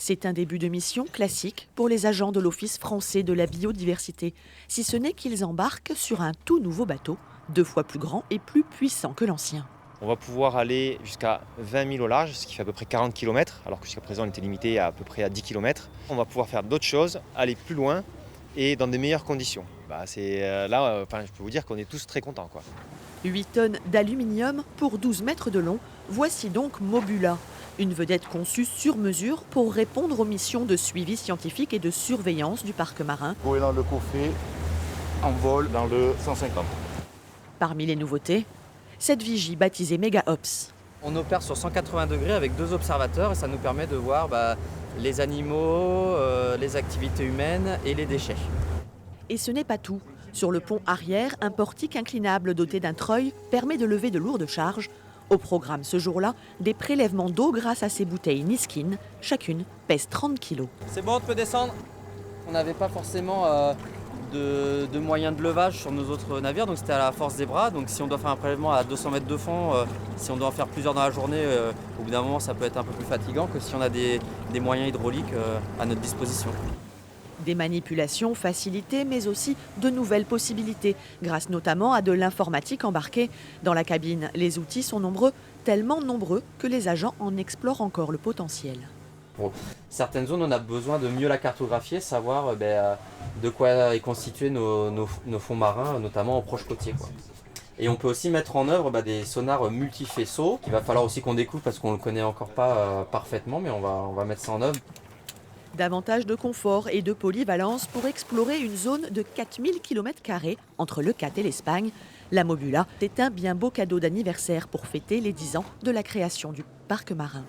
C'est un début de mission classique pour les agents de l'Office français de la biodiversité, si ce n'est qu'ils embarquent sur un tout nouveau bateau, 2 fois plus grand et plus puissant que l'ancien. On va pouvoir aller jusqu'à 20 000 au large, ce qui fait à peu près 40 km, alors que jusqu'à présent on était limité à peu près à 10 km. On va pouvoir faire d'autres choses, aller plus loin et dans de meilleures conditions. Je peux vous dire qu'on est tous très contents, 8 tonnes d'aluminium pour 12 mètres de long, voici donc Mobula, une vedette conçue sur mesure pour répondre aux missions de suivi scientifique et de surveillance du parc marin. Vous dans le coffret, en vol dans le 150. Parmi les nouveautés, cette vigie baptisée MegaOps. On opère sur 180 degrés avec 2 observateurs et ça nous permet de voir les animaux, les activités humaines et les déchets. Et ce n'est pas tout. Sur le pont arrière, un portique inclinable doté d'un treuil permet de lever de lourdes charges. Au programme ce jour-là, des prélèvements d'eau grâce à ces bouteilles Niskin. Chacune pèse 30 kg. C'est bon, on peut descendre. On n'avait pas forcément de moyens de levage sur nos autres navires, donc c'était à la force des bras. Donc si on doit faire un prélèvement à 200 mètres de fond, si on doit en faire plusieurs dans la journée, au bout d'un moment ça peut être un peu plus fatigant que si on a des moyens hydrauliques à notre disposition. Des manipulations facilitées, mais aussi de nouvelles possibilités, grâce notamment à de l'informatique embarquée. Dans la cabine, les outils sont nombreux, tellement nombreux que les agents en explorent encore le potentiel. Pour certaines zones, on a besoin de mieux la cartographier, savoir de quoi est constitué nos fonds marins, notamment en proche côtier. Et on peut aussi mettre en œuvre des sonars multifaisceaux, qu'il va falloir aussi qu'on découvre parce qu'on ne le connaît encore pas parfaitement, mais on va mettre ça en œuvre. Davantage de confort et de polyvalence pour explorer une zone de 4000 km² entre le Cat et l'Espagne. La Mobula est un bien beau cadeau d'anniversaire pour fêter les 10 ans de la création du parc marin.